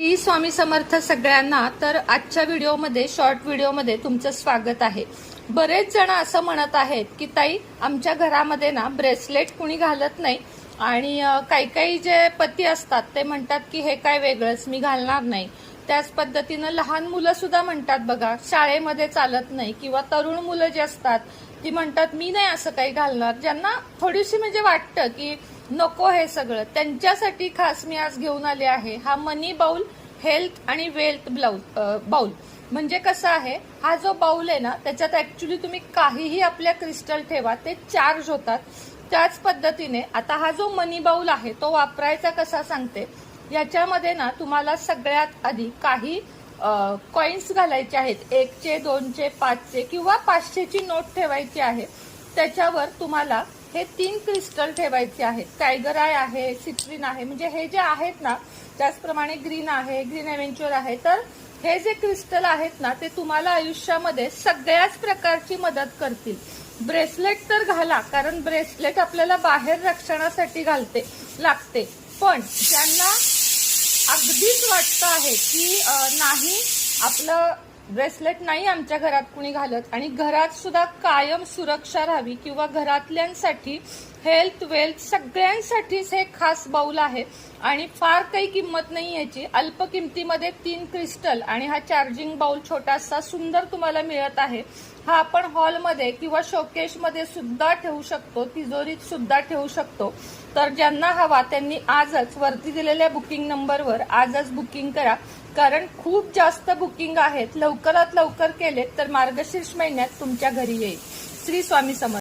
श्री स्वामी समर्थ सगळ्यांना। तर आजच्या व्हिडिओमध्ये शॉर्ट व्हिडिओमध्ये तुमचं स्वागत आहे। बरेच जण असं म्हणत आहेत की ताई आमच्या घरामध्ये ना ब्रेसलेट कुणी घालत नाही आणि काही काही जे पती असतात ते म्हणतात की हे काय वेगळंच मी घालणार नाही। त्याच पद्धतीनं लहान मुलं सुद्धा म्हणतात बघा शाळेमध्ये चालत नाही, किंवा तरुण मुलं जे असतात ती म्हणतात मी नाही असं काही घालणार। ज्यांना थोडीशी म्हणजे वाटतं की नको हे सगळं, त्यांच्यासाठी खास मी आज घेऊन आले आहे हा मनी बाउल हेल्थ आणि वेल्थ बाउल। म्हणजे कसं आहे, हा जो बाउल आहे ना त्याच्यात ऍक्च्युली तुम्ही काहीही आपल्या क्रिस्टल ठेवा ते चार्ज होतात। त्याच पद्धतीने आता हा जो मनी बाउल आहे तो वापरायचा कसा सांगते। याच्यामध्ये ना तुम्हाला सगळ्यात आधी काही कॉइन्स घालायचे आहेत, 1चे 2चे 5चे किंवा 500ची नोट ठेवायची आहे। त्याच्यावर तुम्हाला हे 3 क्रिस्टल ठेवायचे आहेत, टायगर आय आहे, सिट्रिन आहे, म्हणजे हे जे आहेत ना त्याचप्रमाणे ग्रीन आहे, ग्रीन एव्हेंचर आहे। तर हे जे क्रिस्टल आहेत ना ते तुम्हाला आयुष्यामध्ये सगळ्याच प्रकारची मदत करतील। ब्रेसलेट तर घाला, कारण ब्रेसलेट आपल्याला बाहेर रक्षणासाठी लागते, पण ज्यांना अगदीच वाटतं आहे की नाही आपलं ब्रेसलेट नाही आमच्या घरात कुणी घालत आणि घरात सुद्धा कायम सुरक्षा राहावी, किंवा घरातल्यांसाठी हेल्थ वेल्थ सगळ्यांसाठीच हे खास बाउल आहे आणि फार काही किंमत नाही याची। अल्प किमतीमध्ये 3 क्रिस्टल आणि हा चार्जिंग बाउल छोटासा सुंदर तुम्हाला मिळत आहे। हा आपण हॉलमध्ये किंवा शोकेशमध्ये सुद्धा ठेवू शकतो, तिजोरीत सुद्धा ठेवू शकतो। तर ज्यांना हवा त्यांनी आजच वरती दिलेल्या बुकिंग नंबरवर आजच बुकिंग करा, कारण खूप जास्त बुकिंग आहेत। लवकरात लवकर केले तर मार्गशीर्ष महिन्यात तुमच्या घरी येईल। श्री स्वामी समर्थ।